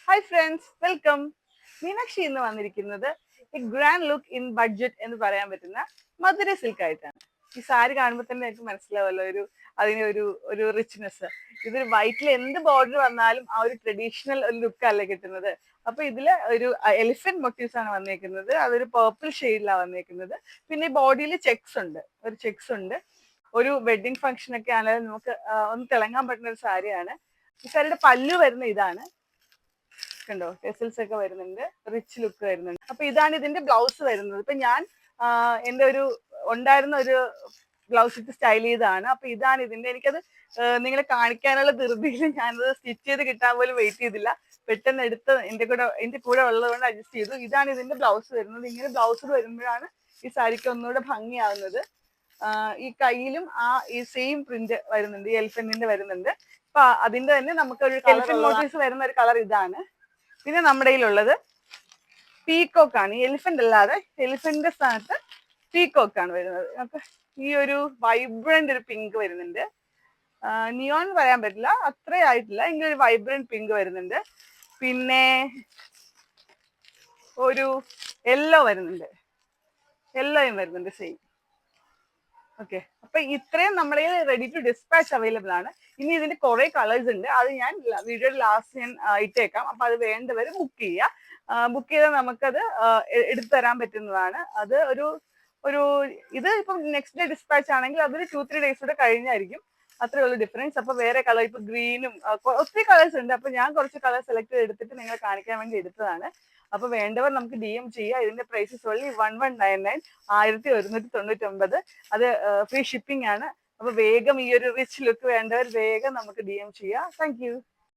Hi friends, welcome. Meenakshi ഇന്ന് വന്നിരിക്കുന്നത് ഈ ഗ്രാൻഡ് ലുക്ക് ഇൻ ബഡ്ജറ്റ് എന്ന് പറയാൻ പറ്റുന്ന മധുര സിൽക്ക് ആയിട്ടാണ്. ഈ സാരി കാണുമ്പോൾ തന്നെ എനിക്ക് മനസ്സിലാവല്ലോ അതിന് ഒരു റിച്ച്നെസ്. ഇതൊരു വൈറ്റിൽ എന്ത് ബോർഡർ വന്നാലും ആ ഒരു ട്രഡീഷണൽ ലുക്ക് അല്ലേ കിട്ടുന്നത്. അപ്പൊ ഇതില് ഒരു എലിഫന്റ് മൊട്ടീവ്സ് ആണ് വന്നേക്കുന്നത്. അതൊരു പേർപ്പിൾ ഷെയ്ഡിലാണ് വന്നേക്കുന്നത്. പിന്നെ ബോഡിയിൽ ചെക്സ് ഉണ്ട്. ഒരു വെഡിങ് ഫംഗ്ഷൻ ഒക്കെ ആണെങ്കിലും നമുക്ക് ഒന്ന് തിളങ്ങാൻ പറ്റുന്ന ഒരു സാരിയാണ്. ഈ സാരിയുടെ പല്ലു വരുന്ന ഇതാണ്. കണ്ടോ, ടെസിൽസ് ഒക്കെ വരുന്നുണ്ട്, റിച്ച് ലുക്ക് വരുന്നുണ്ട്. അപ്പൊ ഇതാണ് ഇതിന്റെ ബ്ലൗസ് വരുന്നത്. ഇപ്പൊ ഞാൻ എന്റെ ഉണ്ടായിരുന്ന ഒരു ബ്ലൗസ് ഇട്ട് സ്റ്റൈൽ ചെയ്താണ്. അപ്പൊ ഇതാണ് ഇതിന്റെ. എനിക്കത് നിങ്ങളെ കാണിക്കാനുള്ള ധൃതിയിൽ ഞാനത് സ്റ്റിച്ച് ചെയ്ത് കിട്ടാൻ പോലും വെയിറ്റ് ചെയ്തില്ല. പെട്ടെന്ന് എടുത്ത് എന്റെ കൂടെ ഉള്ളത് കൊണ്ട് അഡ്ജസ്റ്റ് ചെയ്തു. ഇതാണ് ഇതിന്റെ ബ്ലൗസ് വരുന്നത്. ഇങ്ങനെ ബ്ലൗസ് വരുമ്പോഴാണ് ഈ സാരിക്ക് ഒന്നുകൂടെ ഭംഗിയാവുന്നത്. ഈ കയ്യിലും ഈ സെയിം പ്രിന്റ് വരുന്നുണ്ട്, ഈ എലിഫന്റിന്റെ വരുന്നുണ്ട്. അപ്പൊ അതിന്റെ തന്നെ നമുക്ക് ഒരു എലിഫന്റ് മോട്ടീവ്സ് വരുന്ന ഒരു കളർ ഇതാണ്. പിന്നെ നമ്മുടെ കയ്യിലുള്ളത് പീകോക്ക് ആണ്. ഈ എലിഫന്റ് അല്ലാതെ എലിഫന്റിന്റെ സ്ഥാനത്ത് പീകോക്ക് ആണ് വരുന്നത്. നമുക്ക് ഈ ഒരു വൈബ്രന്റ് ഒരു പിങ്ക് വരുന്നുണ്ട്. നിയോൺ പറയാൻ പറ്റില്ല, അത്ര ആയിട്ടില്ല, എങ്കിൽ ഒരു വൈബ്രന്റ് പിങ്ക് വരുന്നുണ്ട്. പിന്നെ ഒരു യെല്ലോ യെല്ലോയും വരുന്നുണ്ട് സെയിം. ഓക്കെ, അപ്പൊ ഇത്രയും നമ്മുടെ റെഡി ടു ഡിസ്പാച്ച് അവൈലബിൾ ആണ്. ഇനി ഇതിന്റെ കുറെ കളേഴ്സ് ഉണ്ട്. അത് ഞാൻ വീഡിയോയുടെ ലാസ്റ്റ് ഞാൻ ഇട്ടേക്കാം. അപ്പൊ അത് വേണ്ടവർ ബുക്ക് ചെയ്യുക. ബുക്ക് ചെയ്താൽ നമുക്കത് എടുത്തു തരാൻ പറ്റുന്നതാണ്. അത് ഇത് ഇപ്പം നെക്സ്റ്റ് ഡേ ഡിസ്പാച്ച് ആണെങ്കിൽ അതൊരു 2-3 days കൂടെ കഴിഞ്ഞായിരിക്കും. അത്രേ ഉള്ളൂ ഡിഫറൻസ്. അപ്പൊ വേറെ കളർ, ഇപ്പൊ ഗ്രീനും ഒത്തിരി കളേഴ്സ് ഉണ്ട്. അപ്പൊ ഞാൻ കുറച്ച് കളർ സെലക്ട് ചെയ്തെടുത്തിട്ട് നിങ്ങളെ കാണിക്കാൻ വേണ്ടി എടുത്തതാണ്. അപ്പൊ വേണ്ടവർ നമുക്ക് DM ചെയ്യാം. ഇതിന്റെ പ്രൈസസ് ഓൺലി 1199, 1199. അത് ഫ്രീ ഷിപ്പിംഗ് ആണ്. അപ്പൊ വേഗം ഈ ഒരു റിച്ച് ലുക്ക് വേണ്ടവർ വേഗം നമുക്ക് DM ചെയ്യാം. Thank you.